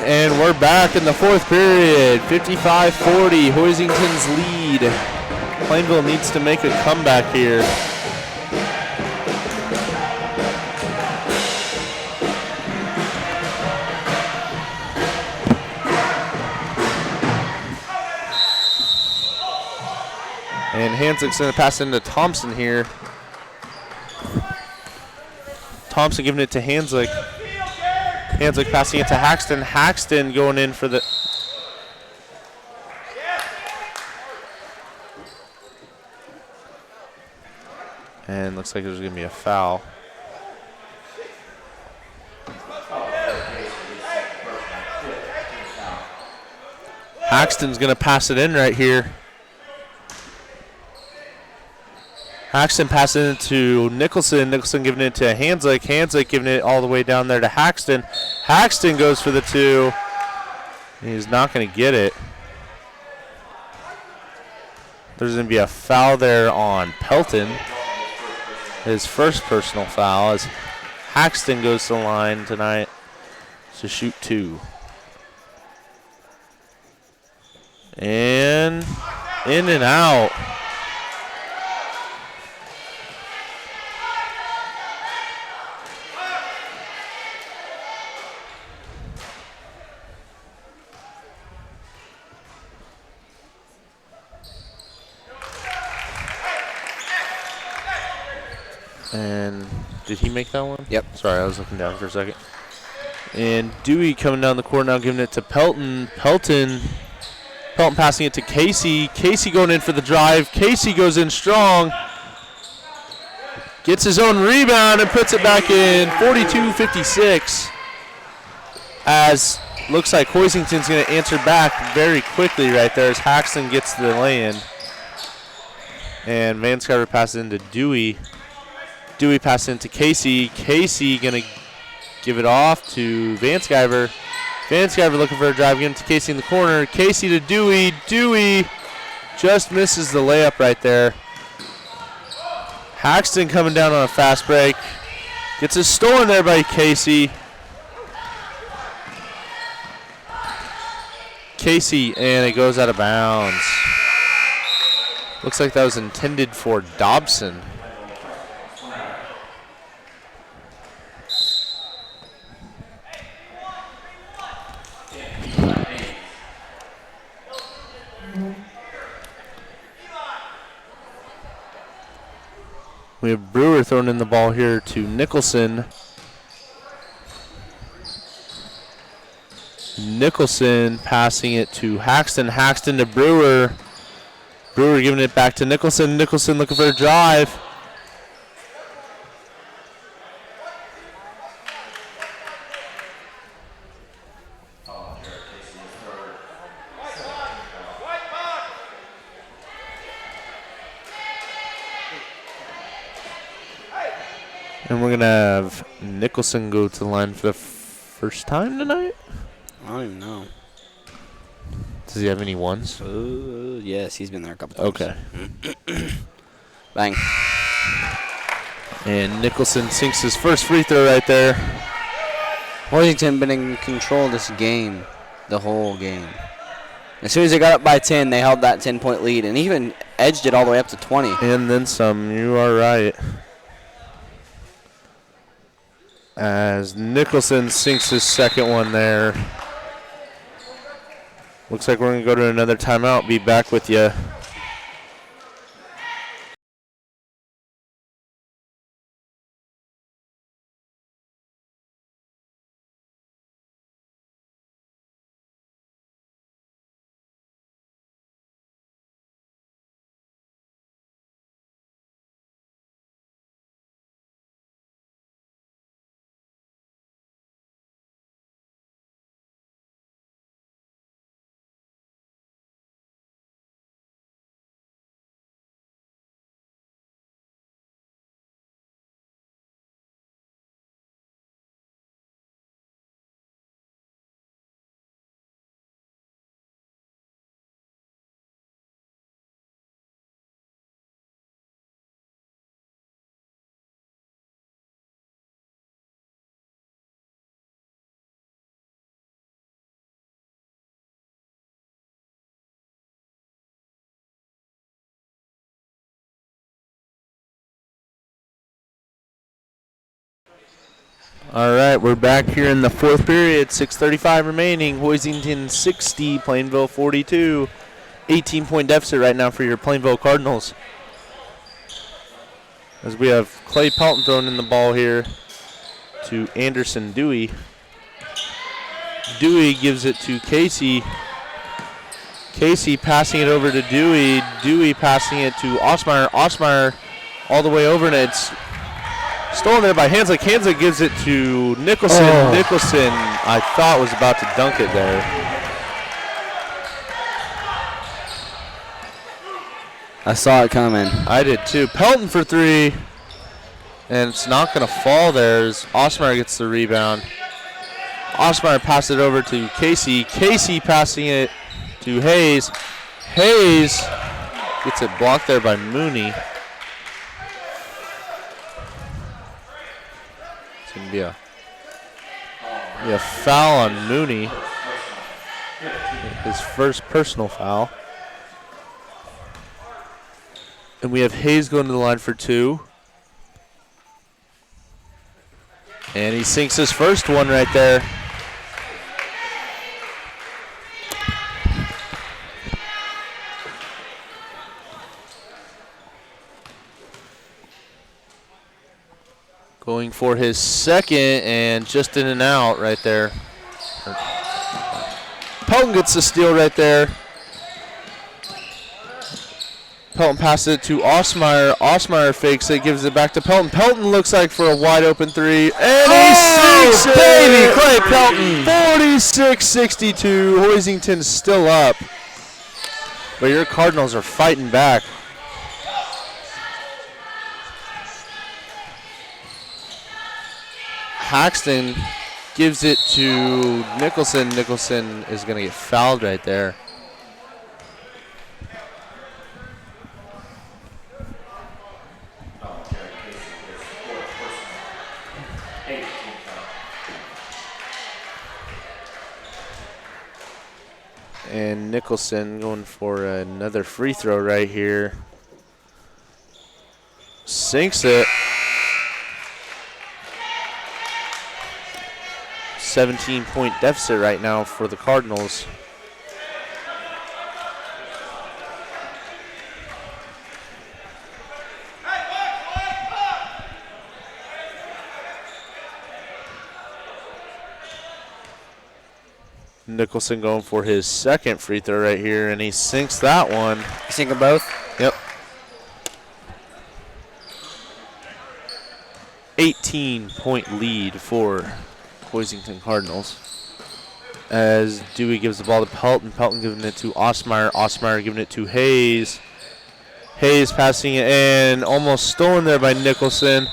And we're back in the fourth period, 55-40, Hoisington's lead. Plainville needs to make a comeback here. And Hanslick's going to pass into Thompson here. Thompson giving it to Hanslick. Hanslick passing it to Haxton. Haxton going in for the... And looks like there's going to be a foul. Haxton's going to pass it in right here. Haxton passing it to Nicholson. Nicholson giving it to Hanslick. Hanslick giving it all the way down there to Haxton. Haxton goes for the two. He's not going to get it. There's going to be a foul there on Pelton. His first personal foul as Haxton goes to the line tonight to shoot two. And in and out. And did he make that one? Yep. Sorry, I was looking down for a second. And Dewey coming down the court now, giving it to Pelton. Pelton passing it to Casey. Casey going in for the drive. Casey goes in strong. Gets his own rebound and puts it back in. 42-56. As looks like Hoisington's going to answer back very quickly right there as Haxton gets the lay-in. And Vanskyver passes into Dewey. Dewey passes into Casey. Casey going to give it off to Vanskyver. Van Sciver looking for a drive. Getting to Casey in the corner. Casey to Dewey. Dewey just misses the layup right there. Haxton coming down on a fast break. Gets it stolen there by Casey. Casey, and it goes out of bounds. Looks like that was intended for Dobson. We have Brewer throwing in the ball here to Nicholson. Nicholson passing it to Haxton. Haxton to Brewer. Brewer giving it back to Nicholson. Nicholson looking for a drive. And we're going to have Nicholson go to the line for the first time tonight? I don't even know. Does he have any ones? Yes, he's been there a couple times. Okay. Bang. And Nicholson sinks his first free throw right there. Hoisington been in control of this game, the whole game. As soon as they got up by 10, they held that 10-point lead and even edged it all the way up to 20. And then some. You are right. As Nicholson sinks his second one there. Looks like we're going to go to another timeout. Be back with you. All right, we're back here in the fourth period. 6:35 remaining. Hoisington 60, Plainville 42. 18-point deficit right now for your Plainville Cardinals. As we have Clay Pelton throwing in the ball here to Anderson Dewey. Dewey gives it to Casey. Casey passing it over to Dewey. Dewey passing it to Osmeyer. Osmeyer all the way over, and it's stolen there by Hanslick. Hanslick gives it to Nicholson. Oh. Nicholson, I thought, was about to dunk it there. I saw it coming. I did too. Pelton for three. And it's not going to fall there as Osmeyer gets the rebound. Osmeyer passes it over to Casey. Casey passing it to Hayes. Hayes gets it blocked there by Mooney. It's going to be a foul on Mooney. His first personal foul. And we have Hayes going to the line for two. And he sinks his first one right there. Going for his second and just in and out right there. Pelton gets the steal right there. Pelton passes it to Osmeyer. Osmeyer fakes it, gives it back to Pelton. Pelton looks like for a wide open three. And he sinks it! Baby, Clay Pelton. 46-62. Hoisington's still up. But your Cardinals are fighting back. Haxton gives it to Nicholson. Nicholson is going to get fouled right there. And Nicholson going for another free throw right here. Sinks it. 17-point deficit right now for the Cardinals. Nicholson going for his second free throw right here, and he sinks that one. You sink them both? Yep. 18-point lead for Hoisington Cardinals. As Dewey gives the ball to Pelton. Pelton giving it to Osmeyer. Osmeyer giving it to Hayes. Hayes passing it and almost stolen there by Nicholson.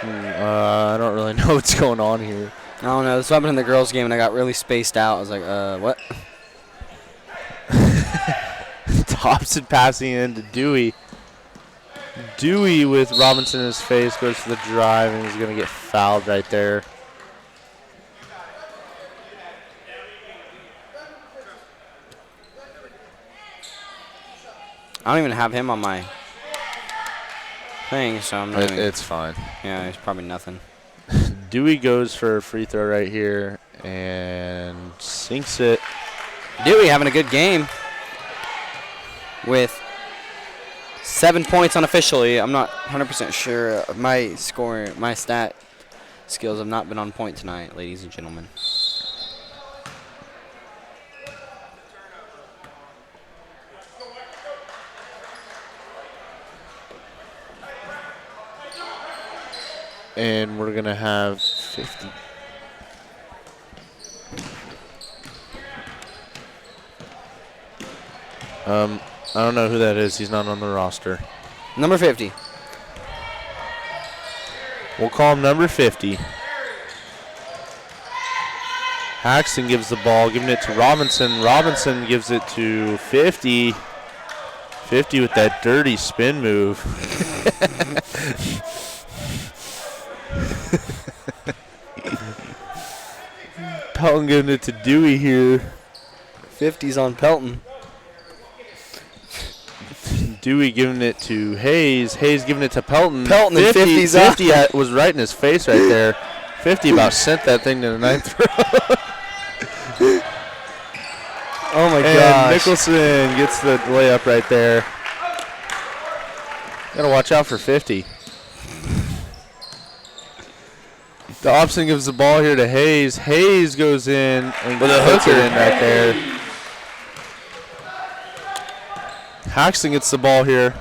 I don't really know what's going on here. I don't know. This happened in the girls' game, and I got really spaced out. I was like, what? Thompson passing in to Dewey. Dewey with Robinson in his face goes for the drive, and he's going to get fouled right there. I don't even have him on my thing, so I'm not even, It's fine. yeah, it's probably nothing. Dewey goes for a free throw right here and sinks it. Dewey having a good game with 7 points unofficially. I'm not 100% sure. My stat skills have not been on point tonight, ladies and gentlemen. And we're going to have 50. I don't know who that is. He's not on the roster. Number 50. We'll call him number 50. Haxton gives the ball, giving it to Robinson. Robinson gives it to 50. 50 with that dirty spin move. Pelton giving it to Dewey here. 50's on Pelton. Dewey giving it to Hayes. Hayes giving it to Pelton. Pelton and 50's up. 50 was right in his face right there. 50 about sent that thing to the ninth row. Oh my And gosh. Nicholson gets the layup right there. Gotta watch out for 50. Dobson gives the ball here to Hayes. Hayes goes in and With a puts it hooker. in right there. Haxton gets the ball here.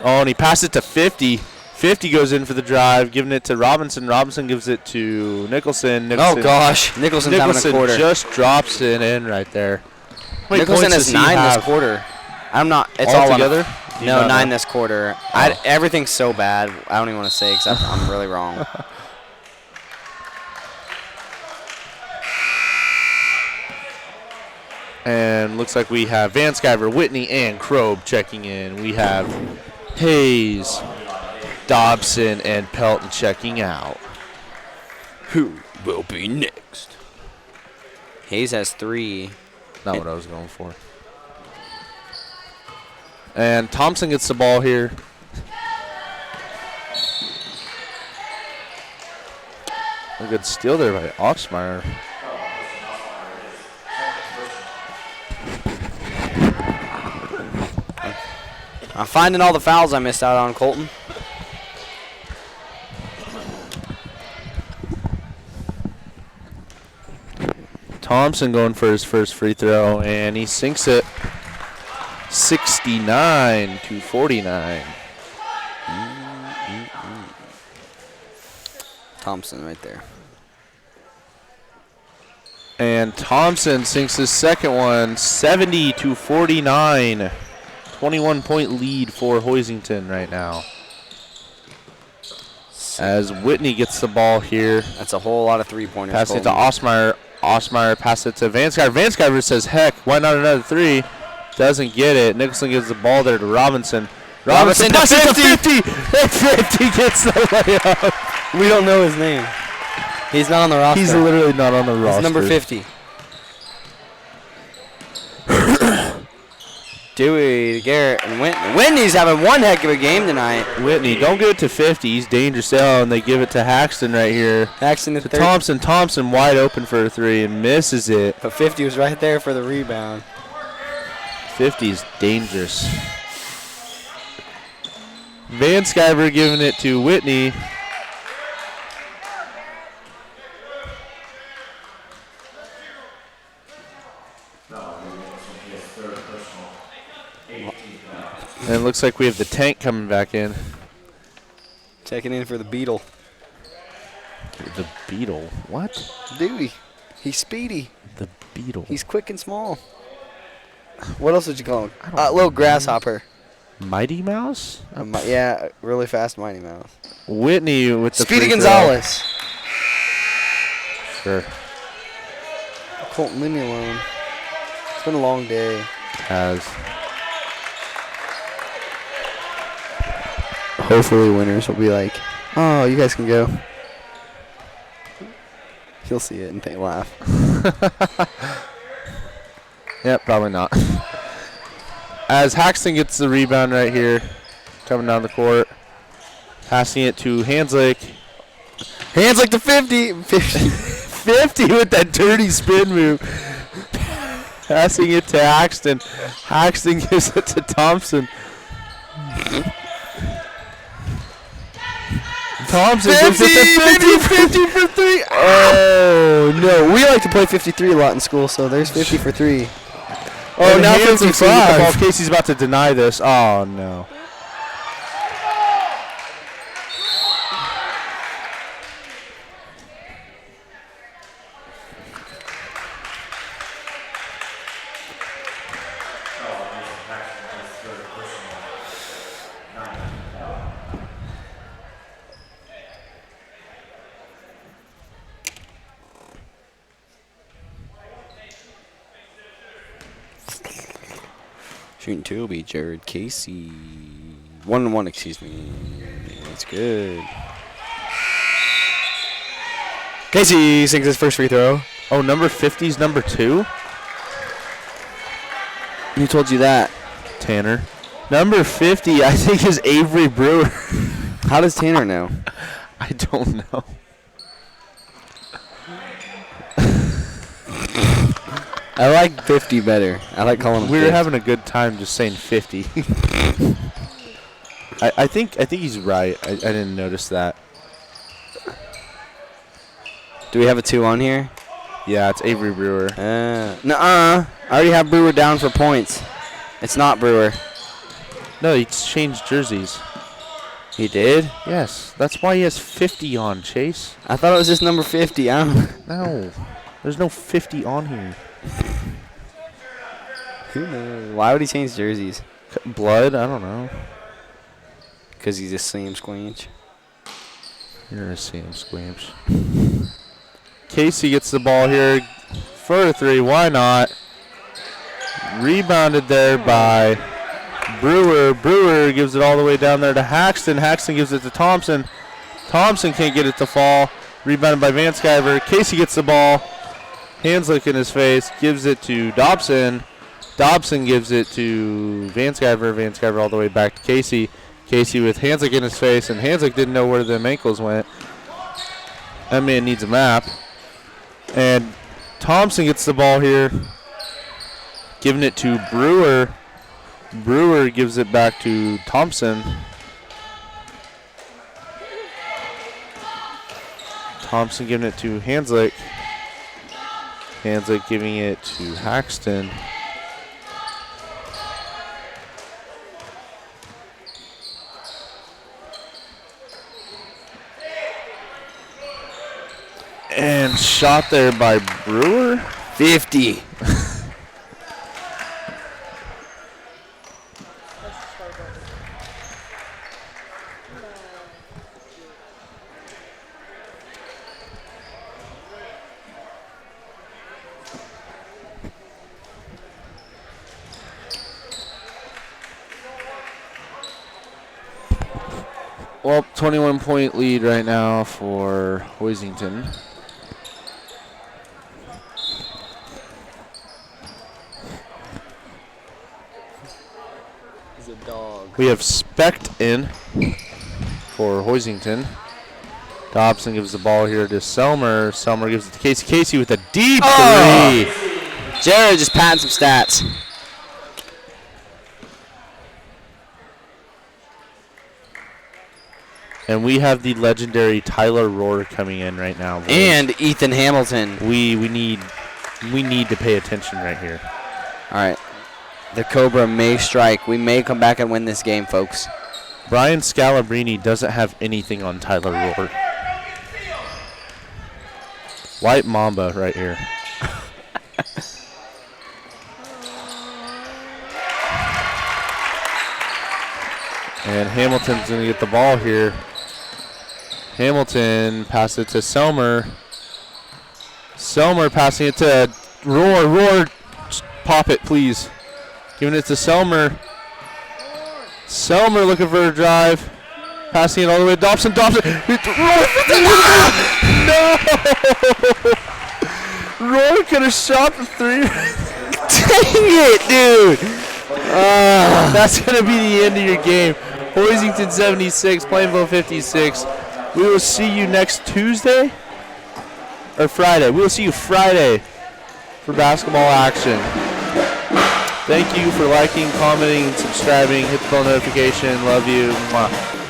Oh, and he passed it to 50. 50 goes in for the drive, giving it to Robinson. Robinson gives it to Nicholson. Oh gosh, Nicholson's having a quarter. Just drops it in right there. How many Nicholson points has does he 9 have? this quarter. I'm not. It's All all on- together? Do you No, not 9 know? this quarter. Oh. Everything's so bad. I don't even want to say because I'm really wrong. And looks like we have Van Sciver, Whitney, and Krob checking in. We have Hayes, Dobson, and Pelton checking out. Who will be next? Hayes has 3. Not what I was going for. And Thompson gets the ball here. A good steal there by Oxmeyer. I'm finding all the fouls I missed out on, Colton. Thompson going for his first free throw, and he sinks it. 69-49. Thompson right there. And Thompson sinks his second one, 70-49. 21-point lead for Hoisington right now. As Whitney gets the ball here. That's a whole lot of three-pointers. Pass it to Osmeyer. Osmeyer passes it to Vanskyver. Vanskyver says, heck, why not another three? Doesn't get it. Nicholson gives the ball there to Robinson. Robinson passes it to 50. And 50 gets the layup. We don't know his name. He's not on the roster. He's literally not on the roster. He's number 50. Dewey, Garrett, and Whitney. Whitney's having one heck of a game tonight. Whitney, don't give it to 50. He's dangerous out, and they give it to Haxton right here. Haxton to Thompson. Thompson wide open for a three and misses it. But 50 was right there for the rebound. 50 is dangerous. Vanskyver giving it to Whitney. And it looks like we have the tank coming back in. Checking in for the Beetle. The Beetle? What? Dewey. He's speedy. The Beetle. He's quick and small. What else would you call him? Little grasshopper. Mighty Mouse? Yeah, really fast Mighty Mouse. Whitney with the Speedy Gonzalez. Sure. Colton, leave me alone. It's been a long day. Has. Hopefully winners will be like, oh, you guys can go. He'll see it and they laugh. Yep, probably not. As Haxton gets the rebound right here, coming down the court, passing it to Hanslick. Hanslick to 50. 50 with that dirty spin move. Passing it to Haxton. Haxton gives it to Thompson. Thompson gives it to 50 for three. Oh, no. We like to play 53 a lot in school, so there's 50 for three. Oh, now 55. Casey's about to deny this. Oh, no. Shooting two will be Jared Casey. 1-1, excuse me. That's good. Casey sinks his first free throw. Oh, number 50's number 2? Who told you that? Tanner. Number 50, I think, is Avery Brewer. How does Tanner know? I don't know. I like 50 better. I like calling him We were 50. having a good time just saying 50. I think he's right. I didn't notice that. Do we have a 2 on here? Yeah, it's Avery Brewer. Nuh-uh. I already have Brewer down for points. It's not Brewer. No, he changed jerseys. He did? Yes, that's why he has 50 on, Chase. I thought it was just number 50. I don't know. No, there's no 50 on here. Who knows? Why would he change jerseys? Blood? I don't know. Because he's a Sam Squinch. You're a Sam Squamch. Casey gets the ball here for a 3. Why not? Rebounded there by Brewer. Brewer gives it all the way down there to Haxton. Haxton gives it to Thompson. Thompson can't get it to fall. Rebounded by Vanskyver. Casey gets the ball. Hanslick in his face. Gives it to Dobson. Dobson gives it to Vanskyver. Vanskyver all the way back to Casey. Casey with Hanslick in his face, and Hanslick didn't know where them ankles went. That man needs a map. And Thompson gets the ball here. Giving it to Brewer. Brewer gives it back to Thompson. Thompson giving it to Hanslick. Hanslick giving it to Haxton. And shot there by Brewer. 50. Well, 21-point lead right now for Hoisington. He's a dog. We have Specht in for Hoisington. Dobson gives the ball here to Selmer. Selmer gives it to Casey. Casey with a deep three. Jared just patting some stats. And we have the legendary Tyler Rohr coming in right now. Boys. And Ethan Hamilton. We need to pay attention right here. All right. The Cobra may strike. We may come back and win this game, folks. Brian Scalabrini doesn't have anything on Tyler Rohr. White Mamba right here. And Hamilton's going to get the ball here. Hamilton passes it to Selmer. Selmer passing it to Rohr. Rohr, just pop it, please. Giving it to Selmer. Selmer looking for a drive. Passing it all the way to Dobson. Dobson. No! Rohr could have shot the three. Dang it, dude. That's going to be the end of your game. Hoisington 76, Plainville 56. We will see you next Tuesday or Friday. We will see you Friday for basketball action. Thank you for liking, commenting, and subscribing. Hit the bell notification. Love you. Mwah.